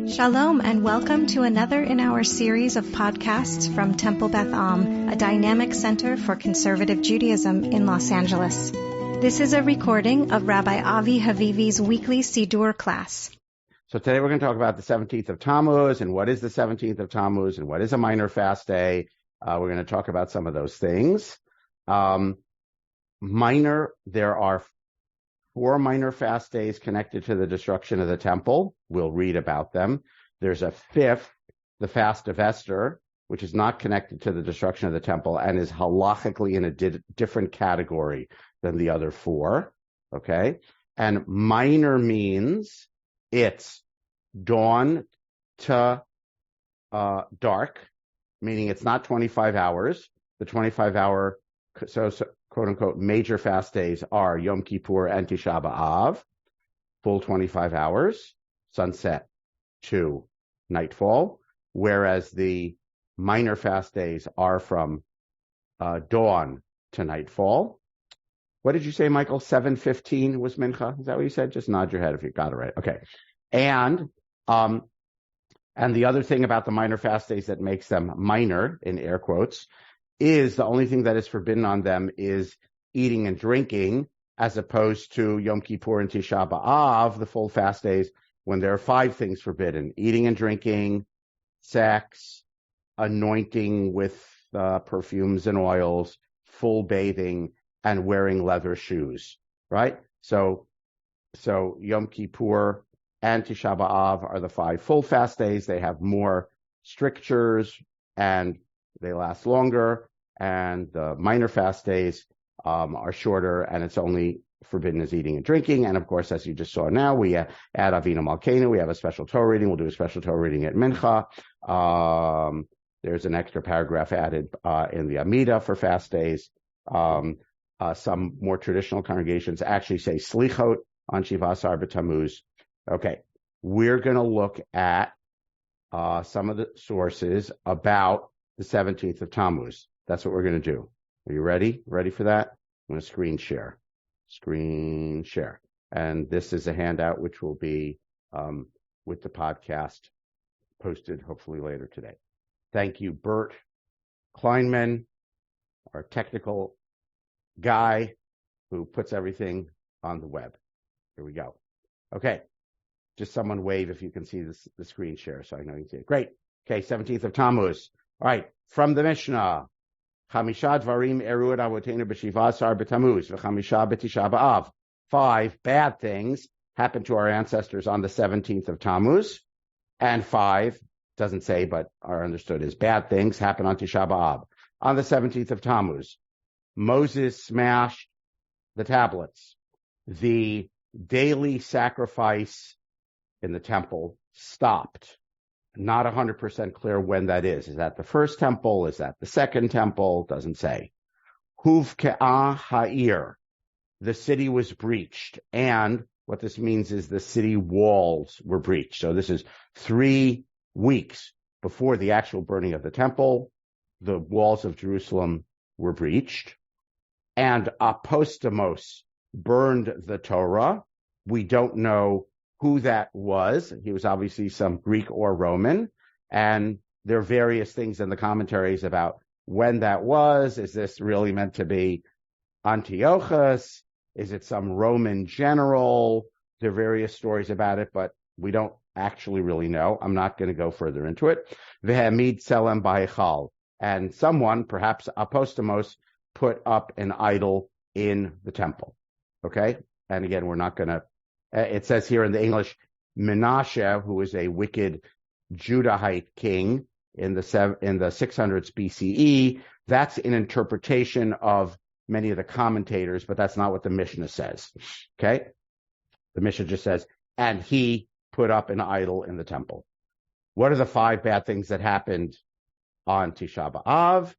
Shalom and welcome to another in our series of podcasts from Temple Beth Am, a dynamic center for conservative Judaism in Los Angeles. This is a recording of Rabbi Avi Havivi's weekly Siddur class. So today we're going to talk about the 17th of Tammuz and what is the 17th of Tammuz and what is a minor fast day. We're going to talk about some of those things. There are 4 minor fast days connected to the destruction of the temple. We'll read about them. There's a 5th, the fast of Esther, which is not connected to the destruction of the temple and is halachically in a different category than the other 4. Okay. And minor means it's dawn to dark, meaning it's not 25 hours. The 25-hour, quote-unquote, major fast days are Yom Kippur and Tisha B'Av, full 25 hours, sunset to nightfall, whereas the minor fast days are from dawn to nightfall. What did you say, Michael? 7:15 was Mincha? Is that what you said? Just nod your head if you got it right. Okay. And the other thing about the minor fast days that makes them minor, in air quotes, is the only thing that is forbidden on them is eating and drinking, as opposed to Yom Kippur and Tisha B'Av, the full fast days, when there are 5 things forbidden: eating and drinking, sex, anointing with perfumes and oils, full bathing, and wearing leather shoes, right? So Yom Kippur and Tisha B'Av are the 5 full fast days. They have more strictures and they last longer, and the minor fast days are shorter, and it's only forbidden as eating and drinking. And of course, as you just saw now, we add Avinu Malkeinu. We have a special Torah reading. We'll do a special Torah reading at Mincha. There's an extra paragraph added in the Amida for fast days. Some more traditional congregations actually say Slichot on Shiva Asar B'Tammuz. Okay, we're going to look at some of the sources about the 17th of Tammuz. That's what we're going to do. Are you ready? Ready for that? I'm going to screen share. Screen share. And this is a handout which will be with the podcast posted hopefully later today. Thank you, Bert Kleinman, our technical guy who puts everything on the web. Here we go. Okay. Just someone wave if you can see the screen share so I know you can see it. Great. Okay, 17th of Tammuz. All right, from the Mishnah. Chamisha dvarim erud avotenu b'shiva asar b'Tammuz v'chamisha b'Tisha B'Av. 5 bad things happened to our ancestors on the 17th of Tammuz, and 5, doesn't say, but are understood as bad things, happen on Tisha B'Av. On the 17th of Tammuz, Moses smashed the tablets. The daily sacrifice in the temple stopped. Not 100% clear when that is. Is that the first temple? Is that the second temple? Doesn't say. Huvke'ah ha'ir. The city was breached. And what this means is the city walls were breached. So this is 3 weeks before the actual burning of the temple. The walls of Jerusalem were breached. And Apostamos burned the Torah. We don't know who that was. He was obviously some Greek or Roman. And there are various things in the commentaries about when that was. Is this really meant to be Antiochus? Is it some Roman general? There are various stories about it, but we don't actually really know. I'm not going to go further into it. V'hamid tselem b'heichal. And someone, perhaps Apostamos, put up an idol in the temple. Okay? And again, we're not going to it says here in the English, Menashe, who is a wicked Judahite king in the 600s BCE, that's an interpretation of many of the commentators, but that's not what the Mishnah says. Okay? The Mishnah just says, and he put up an idol in the temple. What are the 5 bad things that happened on Tisha B'Av?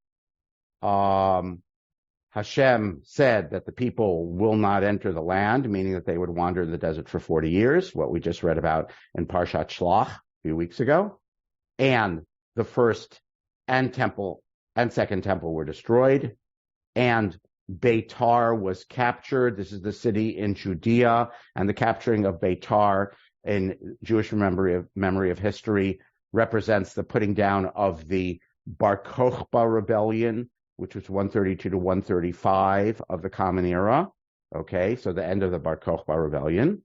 Hashem said that the people will not enter the land, meaning that they would wander in the desert for 40 years, what we just read about in Parshat Shlach a few weeks ago. And the first and second temple were destroyed. And Beitar was captured. This is the city in Judea. And the capturing of Beitar in Jewish memory of history, represents the putting down of the Bar Kokhba rebellion, which was 132 to 135 of the Common Era. Okay, so the end of the Bar Kokhba rebellion,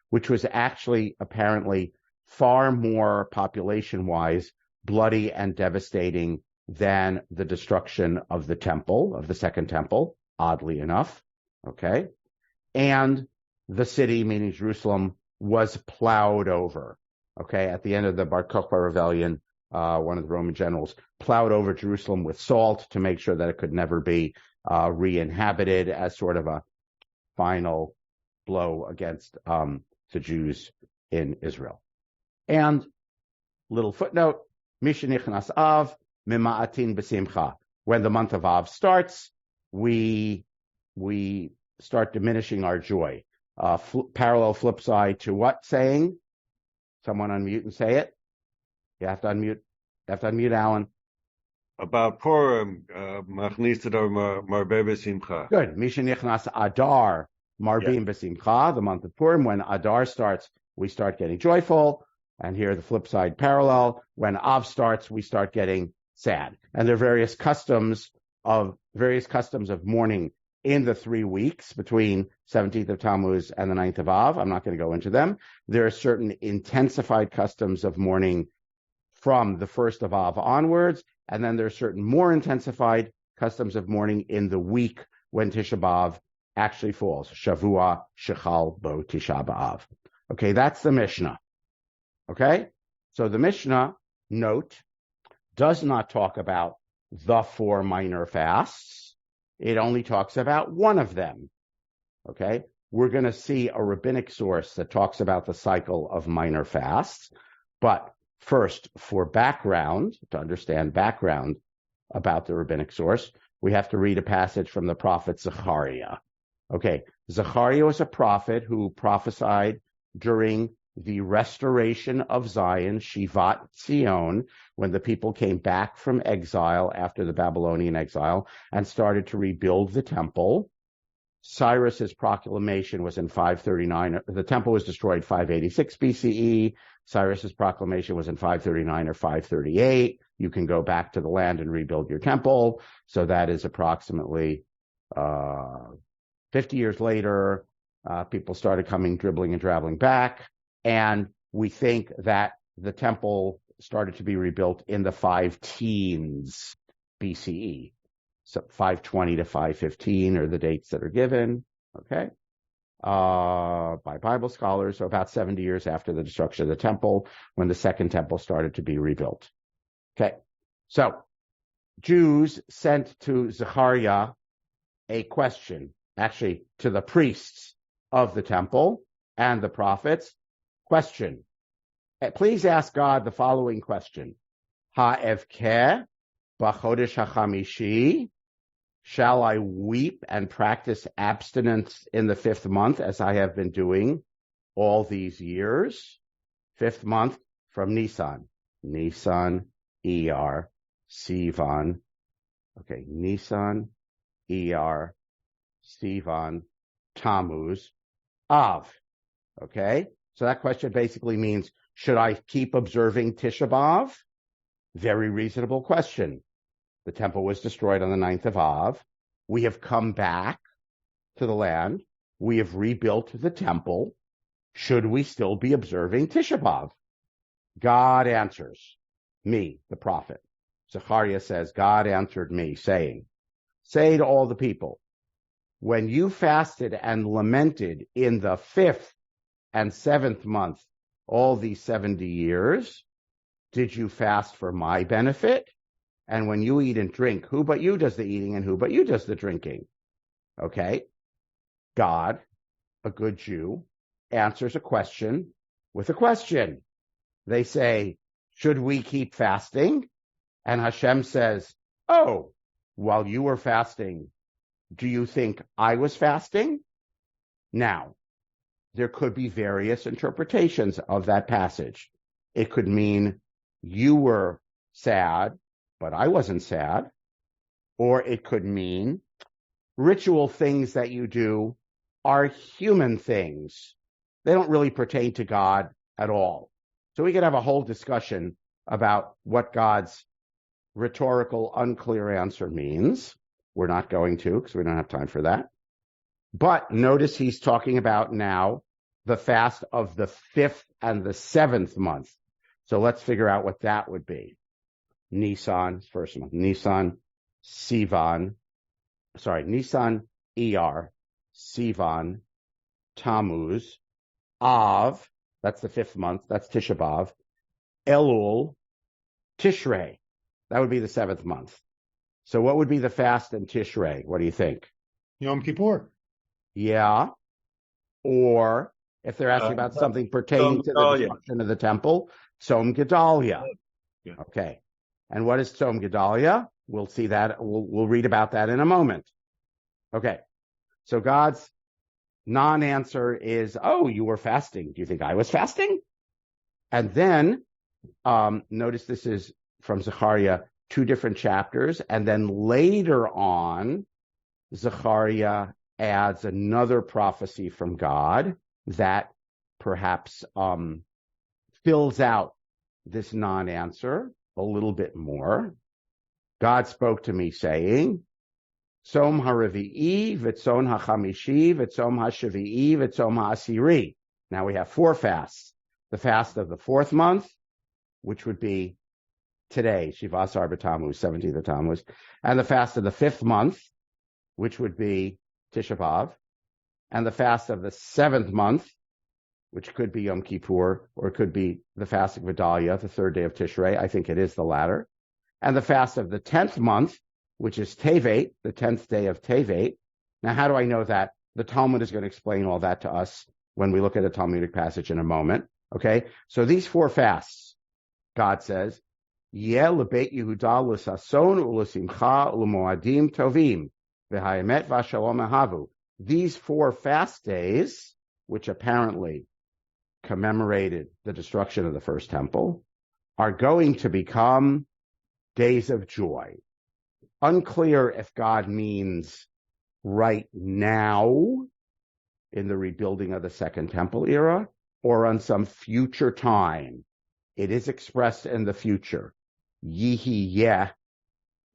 which was actually apparently far more population-wise bloody and devastating than the destruction of the temple, of the second temple, oddly enough. Okay, and the city, meaning Jerusalem, was plowed over. Okay, at the end of the Bar Kokhba rebellion, one of the Roman generals plowed over Jerusalem with salt to make sure that it could never be re-inhabited, as sort of a final blow against the Jews in Israel. And little footnote, Mishenichnas Av, Mima'atin B'Simcha. When the month of Av starts, we start diminishing our joy. Parallel flip side to what saying? Someone unmute and say it. You have to unmute. Alan. About Purim, Machnis Marbe B'Simcha. Good. Mishenichnas Adar, Marbim B'Simcha. The month of Purim, when Adar starts, we start getting joyful. And here the flip side parallel. When Av starts, we start getting sad. And there are various customs of mourning in the 3 weeks between 17th of Tammuz and the 9th of Av. I'm not going to go into them. There are certain intensified customs of mourning from the 1st of Av onwards, and then there are certain more intensified customs of mourning in the week when Tisha B'Av actually falls. Shavua Shechal Bo Tisha B'Av. Okay, that's the Mishnah. Okay, so the Mishnah, note, does not talk about the 4 minor fasts. It only talks about one of them. Okay, we're going to see a rabbinic source that talks about the cycle of minor fasts. But first, for background, to understand background about the rabbinic source, we have to read a passage from the prophet Zechariah. Okay, Zechariah was a prophet who prophesied during the restoration of Zion, Shivat Zion, when the people came back from exile after the Babylonian exile and started to rebuild the temple. Cyrus's proclamation was in 539. The temple was destroyed 586 BCE. Cyrus's proclamation was in 539 or 538. You can go back to the land and rebuild your temple. So that is approximately 50 years later. People started coming, dribbling and traveling back. And we think that the temple started to be rebuilt in the 5 teens BCE. So 520 to 515 are the dates that are given, okay, by Bible scholars. So about 70 years after the destruction of the temple, when the second temple started to be rebuilt. Okay, so Jews sent to Zechariah a question, actually to the priests of the temple and the prophets. Question. Please ask God the following question. Ha'evkeh b'chodesh hachamishi. Shall I weep and practice abstinence in the 5th month, as I have been doing all these years? 5th month from Nisan. Nisan, Iyar, Sivan. Okay, Nisan, Iyar, Sivan, Tammuz, Av. Okay? So that question basically means, should I keep observing Tisha B'Av? Very reasonable question. The temple was destroyed on the 9th of Av. We have come back to the land. We have rebuilt the temple. Should we still be observing Tisha B'Av? God answers me, the prophet. Zechariah says, God answered me, saying, say to all the people, when you fasted and lamented in the 5th and 7th month, all these 70 years, did you fast for my benefit? And when you eat and drink, who but you does the eating and who but you does the drinking? Okay. God, a good Jew, answers a question with a question. They say, should we keep fasting? And Hashem says, oh, while you were fasting, do you think I was fasting? Now, there could be various interpretations of that passage. It could mean you were sad, but I wasn't sad. Or it could mean ritual things that you do are human things. They don't really pertain to God. at all. So we could have a whole discussion about what God's rhetorical, unclear answer means. We're not going to, because we don't have time for that. But notice he's talking about now the fast of the 5th and the 7th month. So let's figure out what that would be. Nisan, first month. Nisan, Sivan, Iyar, Sivan, Tammuz, Av, that's the 5th month, that's Tisha B'Av, Elul, Tishrei, that would be the 7th month. So what would be the fast in Tishrei? What do you think? Yom Kippur. Yeah. Or if they're asking about something pertaining to the destruction of the temple, Tzom Gedalia. Yeah. Okay. And what is Tzom Gedalia? We'll see that. We'll read about that in a moment. Okay. So God's non-answer is, oh, you were fasting. Do you think I was fasting? And then, notice this is from Zechariah, 2 different chapters. And then later on, Zechariah adds another prophecy from God that perhaps fills out this non-answer a little bit more. God spoke to me saying, Tzom ha'revi'i, v'tzom ha'chamishi, v'tzom ha'shavi'i, v'tzom ha'asiri. Now we have 4 fasts. The fast of the 4th month, which would be today, Shivas Arba Tammuz, 17th of Tammuz, and the fast of the 5th month, which would be Tisha B'Av, and the fast of the 7th month, which could be Yom Kippur, or it could be the fast of Gedalia, the 3rd day of Tishrei. I think it is the latter. And the fast of the 10th month, which is Tevet, the 10th day of Tevet. Now, how do I know that? The Talmud is going to explain all that to us when we look at a Talmudic passage in a moment. Okay? So these 4 fasts, God says, Yeh lebeit Yehuda l'sason u'lesimcha u'lemoadim tovim v'hayemet v'shalom ahavu. These 4 fast days, which apparently commemorated the destruction of the first temple, are going to become days of joy. Unclear if God means right now in the rebuilding of the Second Temple era or on some future time. It is expressed in the future. Yihi yeh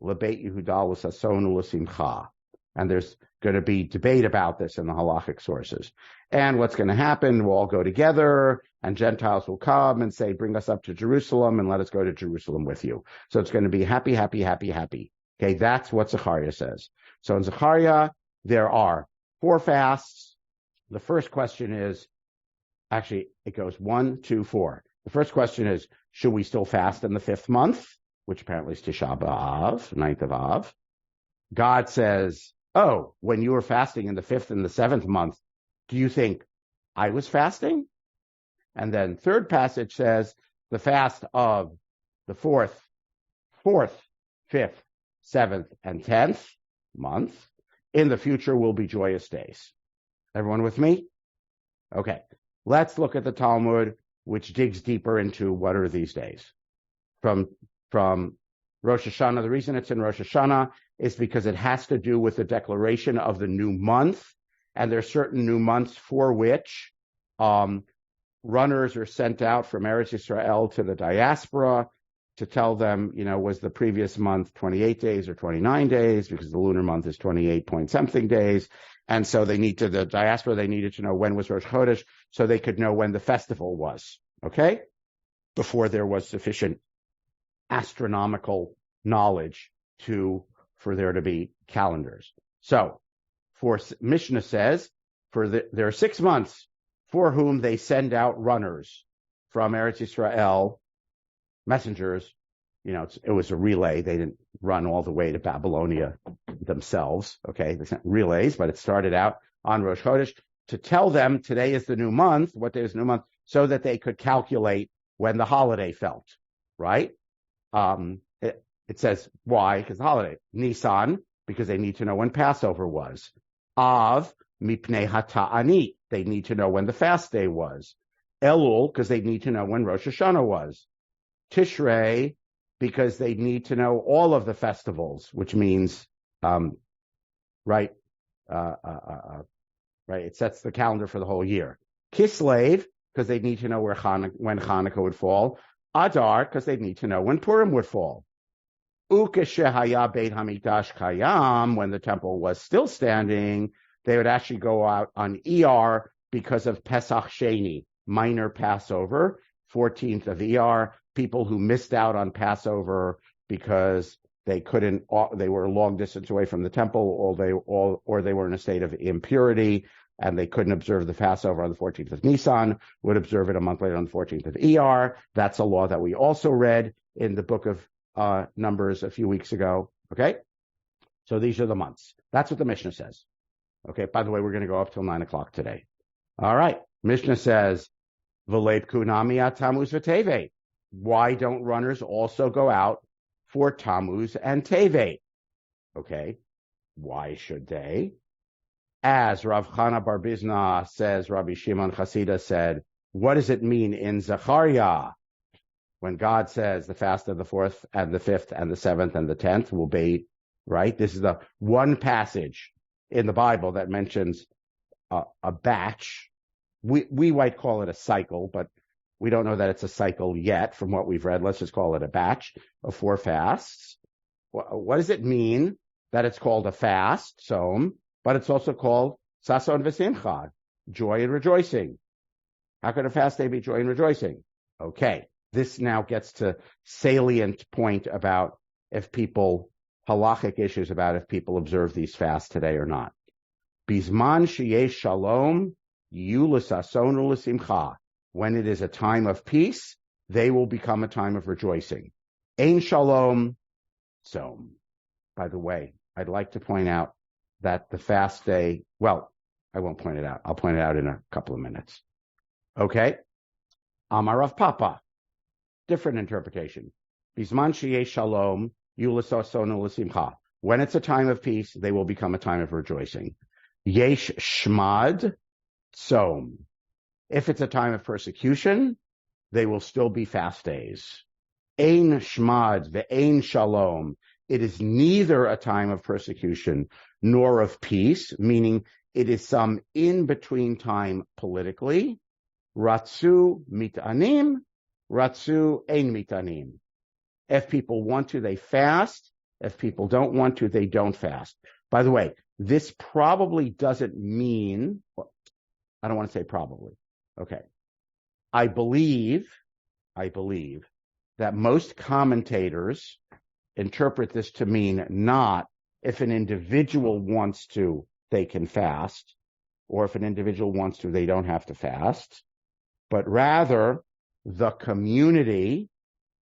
lebeit Yehuda l'sason u'lesimcha. And there's going to be debate about this in the halachic sources. And what's going to happen, we'll all go together, and Gentiles will come and say, bring us up to Jerusalem, and let us go to Jerusalem with you. So it's going to be happy, happy, happy, happy. Okay, that's what Zechariah says. So in Zechariah, there are 4 fasts. The first question is, actually, it goes 1, 2, 4. The first question is, should we still fast in the 5th month, which apparently is Tisha B'Av, 9th of Av? God says, oh, when you were fasting in the 5th and the 7th month, do you think I was fasting? And then 3rd passage says, the fast of the 4th, 5th, 7th, and 10th month in the future will be joyous days. Everyone with me? Okay. Let's look at the Talmud, which digs deeper into what are these days. From Rosh Hashanah, the reason it's in Rosh Hashanah is because it has to do with the declaration of the new month, and there are certain new months for which runners are sent out from Eretz Yisrael to the diaspora to tell them, was the previous month 28 days or 29 days, because the lunar month is 28 point something days. And so the diaspora, they needed to know when was Rosh Chodesh so they could know when the festival was, okay? Before there was sufficient astronomical knowledge for there to be calendars. So, Mishnah says, there are 6 months for whom they send out runners from Eretz Yisrael, messengers. It was a relay. They didn't run all the way to Babylonia themselves. Okay, they sent relays, but it started out on Rosh Chodesh to tell them today is the new month, what day is the new month, so that they could calculate when the holiday fell, right? It says why, because the holiday. Nisan, because they need to know when Passover was. Av, mipnei hata'anit, they need to know when the fast day was. Elul, because they need to know when Rosh Hashanah was. Tishrei, because they need to know all of the festivals, which means, right, it sets the calendar for the whole year. Kislev, because they need to know when Hanukkah would fall. Adar, because they need to know when Purim would fall. Ukeshehaya Beit Hamikdash Kayam, when the temple was still standing, they would actually go out on ER because of Pesach Sheni, minor Passover, 14th of ER, people who missed out on Passover because they were a long distance away from the temple, or they were in a state of impurity, and they couldn't observe the Passover on the 14th of Nisan, would observe it a month later on the 14th of ER. That's a law that we also read in the book of Numbers a few weeks ago. Okay? So these are the months. That's what the Mishnah says. Okay, by the way, we're going to go up till 9 o'clock today. All right. Mishnah says, V'leip kunami at Tammuz v'Tevet. Why don't runners also go out for Tammuz and Tevet? Okay. Why should they? As Rav Chana Bar Bizna says, Rabbi Shimon Chasida said, what does it mean in Zechariah when God says the fast of the 4th and the 5th and the 7th and the 10th will be, right? This is the one passage in the Bible that mentions a batch. We might call it a cycle, but we don't know that it's a cycle yet from what we've read. Let's just call it a batch of 4 fasts. What does it mean that it's called a fast, Tzom, but it's also called Sason v'Simcha, joy and rejoicing? How could a fast day be joy and rejoicing? Okay, this now gets to salient point about halachic issues about if people observe these fasts today or not. Bizman sheyesh shalom, yu l'sason u'l'simcha. When it is a time of peace, they will become a time of rejoicing. Ein shalom, tzom. By the way, I'd like to point out that the fast day, well, I won't point it out. I'll point it out in a couple of minutes. Okay? Amar Rav Papa. Different interpretation. Bizman sheyesh shalom, yu l'sason u'l'simcha. When it's a time of peace, they will become a time of rejoicing. Yesh shmad, tzom. If it's a time of persecution, they will still be fast days. Ein shmad ve'ein shalom. It is neither a time of persecution nor of peace, meaning it is some in-between time politically. Ratzu mitanim, ratzu ein mitanim. If people want to, they fast. If people don't want to, they don't fast. By the way, this probably doesn't mean, I don't want to say probably. Okay. I believe that most commentators interpret this to mean not if an individual wants to, they can fast, or if an individual wants to, they don't have to fast, but rather the community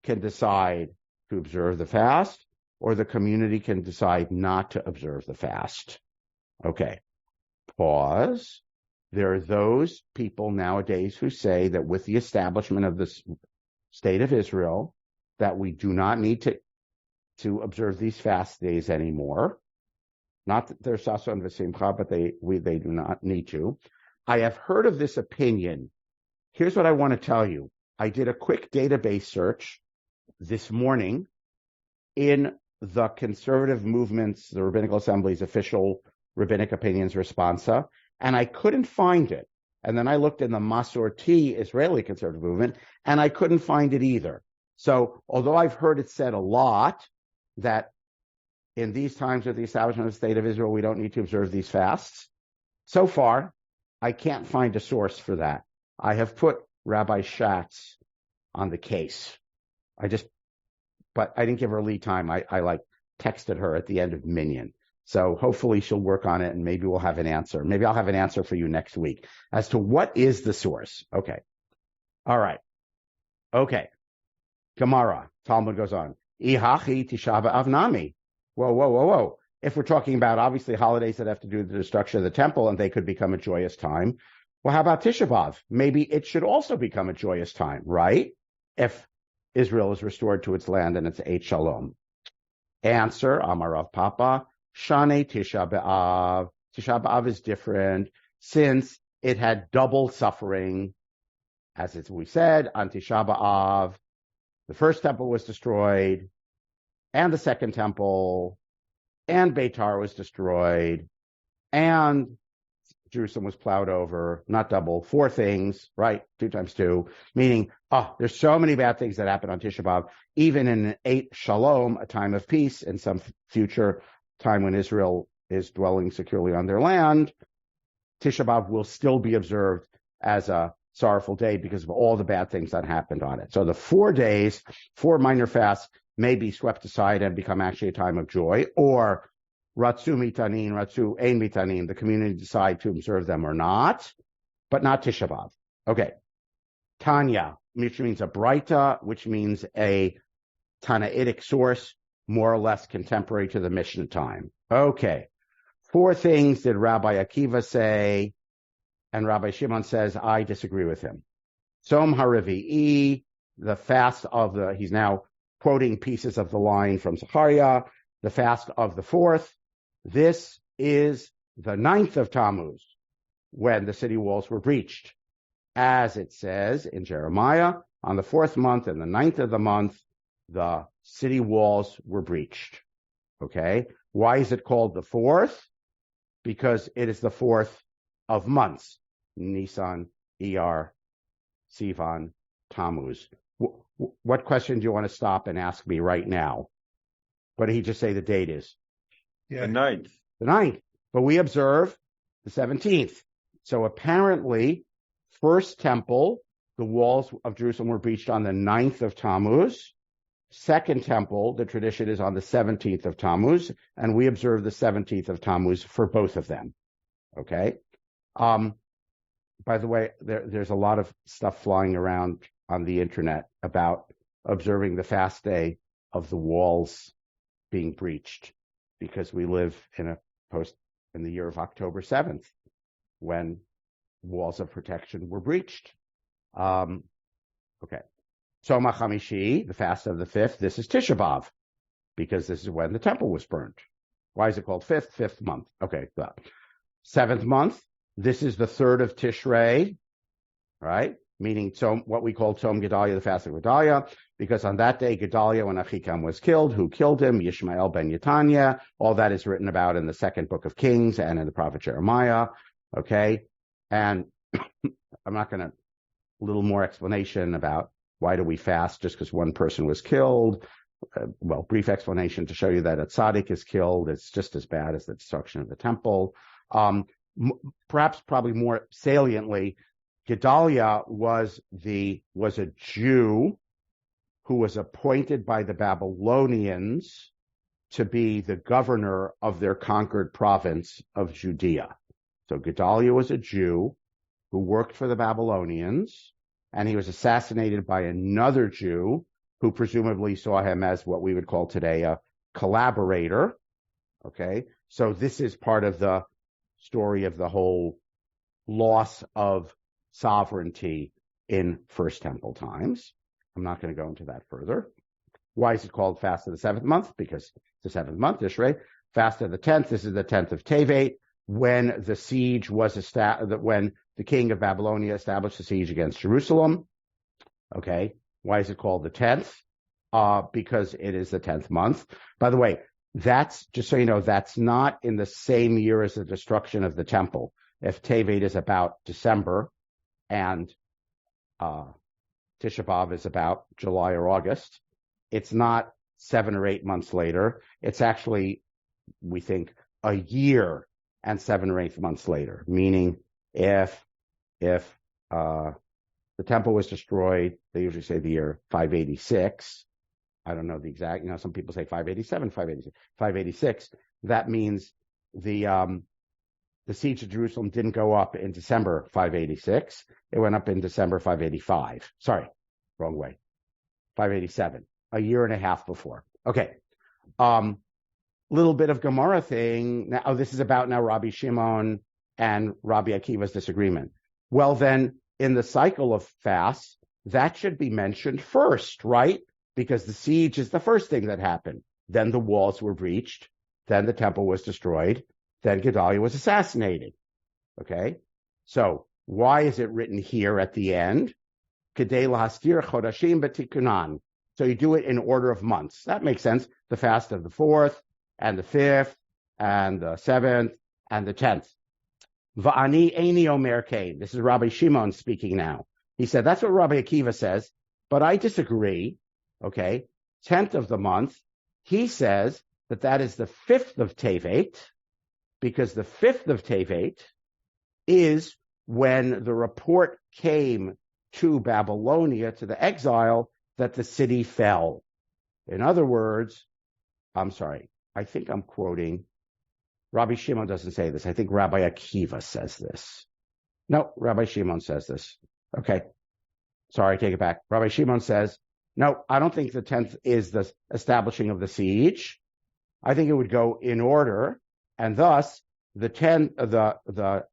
can decide to observe the fast, or the community can decide not to observe the fast. Okay. Pause. There are those people nowadays who say that with the establishment of the state of Israel, that we do not need to observe these fast days anymore. Not that they're sason v'simcha, but they do not need to. I have heard of this opinion. Here's what I want to tell you. I did a quick database search this morning in the conservative movements, the Rabbinical Assembly's official rabbinic opinions responsa, and I couldn't find it. And then I looked in the Masorti Israeli conservative movement, and I couldn't find it either. So although I've heard it said a lot that in these times of the establishment of the state of Israel, we don't need to observe these fasts, so far, I can't find a source for that. I have put Rabbi Schatz on the case. But I didn't give her lead time. I texted her at the end of Minyan. So hopefully she'll work on it and maybe we'll have an answer. Maybe I'll have an answer for you next week as to what is the source. Okay. All right. Okay. Gemara. Talmud goes on. Ihachi Tisha B'Av Nami. Whoa. If we're talking about obviously holidays that have to do with the destruction of the temple and they could become a joyous time, well, how about Tisha B'Av? Maybe it should also become a joyous time, right? If Israel is restored to its land and it's Eit Shalom. Answer, Amar Rav Papa, Shane Tisha B'Av. Tisha B'Av is different since it had double suffering. As we said, on Tisha B'Av, the first temple was destroyed, and the second temple, and Beitar was destroyed, and Jerusalem was plowed over, not double, 4 things, right? 2 times 2, meaning, there's so many bad things that happen on Tisha B'Av, even in an 8 Shalom, a time of peace, in some future time when Israel is dwelling securely on their land, Tisha B'Av will still be observed as a sorrowful day because of all the bad things that happened on it. So the 4 days, 4 minor fasts may be swept aside and become actually a time of joy, or Ratzu mitanin, Ratzu ein mitanin, the community decide to observe them or not, but not Tisha B'Av. Okay. Tanya, which means a Braita, which means a Tanaitic source, more or less contemporary to the Mishnah time. Okay. 4 things did Rabbi Akiva say, and Rabbi Shimon says, I disagree with him. Som Haravi'i, the fast of the, he's now quoting pieces of the line from Zechariah, the fast of the 4th. This is the 9th of Tammuz, when the city walls were breached. As it says in Jeremiah, on the 4th month and the 9th of the month, the city walls were breached. Okay? Why is it called the 4th? Because it is the 4th of months. Nisan, Iyar, Sivan, Tammuz. What question do you want to stop and ask me right now? What did he just say the date is? Yeah. The 9th. The 9th. But we observe the 17th. So apparently, first temple, the walls of Jerusalem were breached on the 9th of Tammuz. Second temple, the tradition is on the 17th of Tammuz, and we observe the 17th of Tammuz for both of them. Okay? By the way, there's a lot of stuff flying around on the internet about observing the fast day of the walls being breached, because we live in the year of October 7th, when walls of protection were breached. Okay. Tzom HaChamishi, the fast of the 5th, this is Tisha B'Av, because this is when the temple was burned. Why is it called 5th? 5th month. Okay. 7th month, this is the 3rd of Tishrei, right? Meaning what we call Tzom Gedaliah, the fast of Gedaliah, because on that day, Gedaliah, when Achikam was killed, who killed him? Yishmael ben Yetanya. All that is written about in the 2nd book of Kings and in the prophet Jeremiah. Okay. And I'm not going to, a little more explanation about why do we fast just because one person was killed. Brief explanation to show you that a tzaddik is killed. It's just as bad as the destruction of the temple. Probably more saliently, Gedaliah was a Jew who was appointed by the Babylonians to be the governor of their conquered province of Judea. So Gedaliah was a Jew who worked for the Babylonians, and he was assassinated by another Jew who presumably saw him as what we would call today a collaborator. Okay, so this is part of the story of the whole loss of sovereignty in First Temple times. I'm not going to go into that further. Why is it called Fast of the 7th month? Because it's the 7th month, Tishrei. Fast of the 10th, this is the 10th of Tevet, when the siege was when the king of Babylonia established the siege against Jerusalem. Okay, why is it called the 10th? Because it is the 10th month. By the way, that's, just so you know, that's not in the same year as the destruction of the temple. If Tevet is about December and Tisha B'Av is about July or August, it's not 7 or 8 months later. It's actually, we think, a year and 7 or 8 months later. Meaning, if the temple was destroyed, they usually say the year 586. I don't know the exact, some people say 587, 586. That means the siege of Jerusalem didn't go up in December 586. It went up in December 585. Sorry, wrong way. 587, a year and a half before. Okay. Little bit of Gemara thing. Now, this is about now Rabbi Shimon and Rabbi Akiva's disagreement. Well, then, in the cycle of fasts, that should be mentioned first, right? Because the siege is the first thing that happened. Then the walls were breached. Then the temple was destroyed. Then Gedaliah was assassinated. Okay? So, why is it written here at the end? Kedei lahastir chodashim betikunan. So you do it in order of months. That makes sense. The fast of the 4th, and the 5th, and the 7th, and the 10th. Va'ani eini omer kein. This is Rabbi Shimon speaking now. He said, that's what Rabbi Akiva says, but I disagree. Okay, 10th of the month. He says that is the 5th of Tevet, because the 5th of Tevet is when the report came to Babylonia, to the exile, that the city fell. In other words, I'm sorry, I think I'm quoting, Rabbi Shimon doesn't say this. I think Rabbi Akiva says this. No, Rabbi Shimon says this. Okay, sorry, take it back. Rabbi Shimon says, no, I don't think the 10th is the establishing of the siege. I think it would go in order, and thus the 10th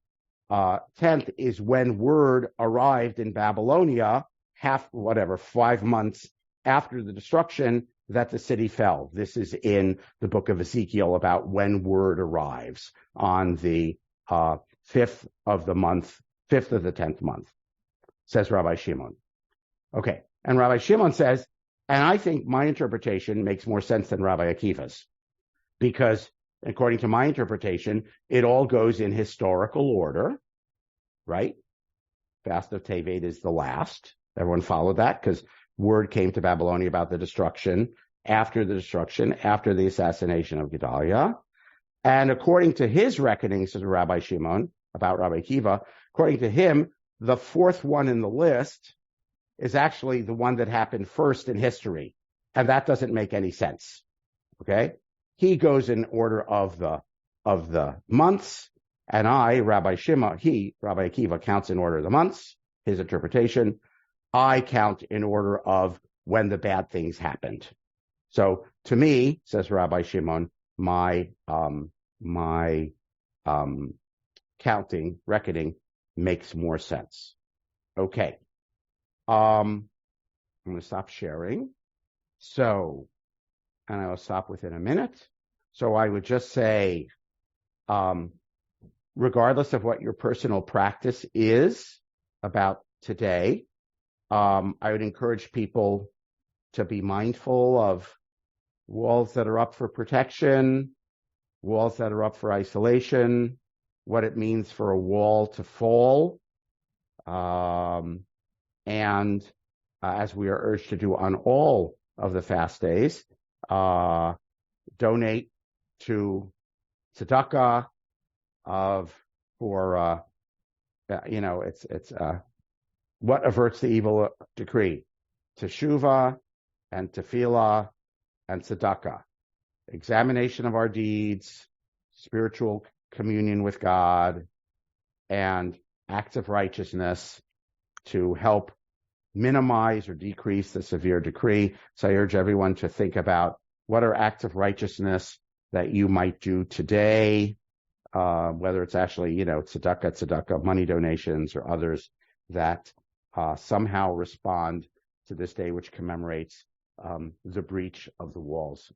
is when word arrived in Babylonia, 5 months after the destruction, that the city fell. This is in the book of Ezekiel about when word arrives on the 5th of the month, 5th of the 10th month, says Rabbi Shimon. Okay, and Rabbi Shimon says, and I think my interpretation makes more sense than Rabbi Akiva's, because according to my interpretation, it all goes in historical order, right? Fast of Tevet is the last. Everyone followed that because word came to Babylonia about the destruction, after the assassination of Gedaliah. And according to his reckoning, says Rabbi Shimon, about Rabbi Akiva, according to him, the 4th one in the list is actually the one that happened first in history. And that doesn't make any sense. Okay? He goes in order of the months, and Rabbi Akiva counts in order of the months, his interpretation. I count in order of when the bad things happened. So to me, says Rabbi Shimon, my reckoning makes more sense. Okay. I'm going to stop sharing. So, and I will stop within a minute. So I would just say, regardless of what your personal practice is about today, I would encourage people to be mindful of walls that are up for protection, walls that are up for isolation, what it means for a wall to fall, and as we are urged to do on all of the fast days, donate to tzedakah it's what averts the evil decree, teshuvah and tefillah and tzedakah, examination of our deeds, spiritual communion with God, and acts of righteousness to help minimize or decrease the severe decree. So I urge everyone to think about what are acts of righteousness that you might do today, whether it's actually, tzedakah, money donations, or others that somehow respond to this day, which commemorates the breach of the walls.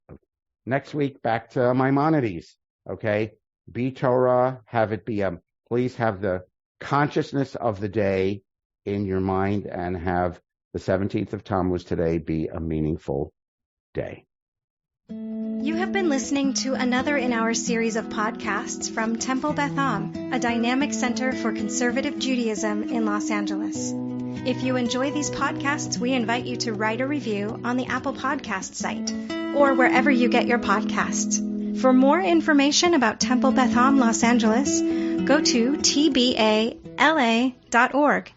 Next week, back to Maimonides. Okay, be Torah, have it be please have the consciousness of the day in your mind, and have the 17th of Tammuz today be a meaningful day. You have been listening to another in our series of podcasts from Temple Beth Am, a dynamic center for conservative Judaism in Los Angeles. If you enjoy these podcasts, we invite you to write a review on the Apple Podcast site or wherever you get your podcasts. For more information about Temple Beth Am Los Angeles, go to tbala.org.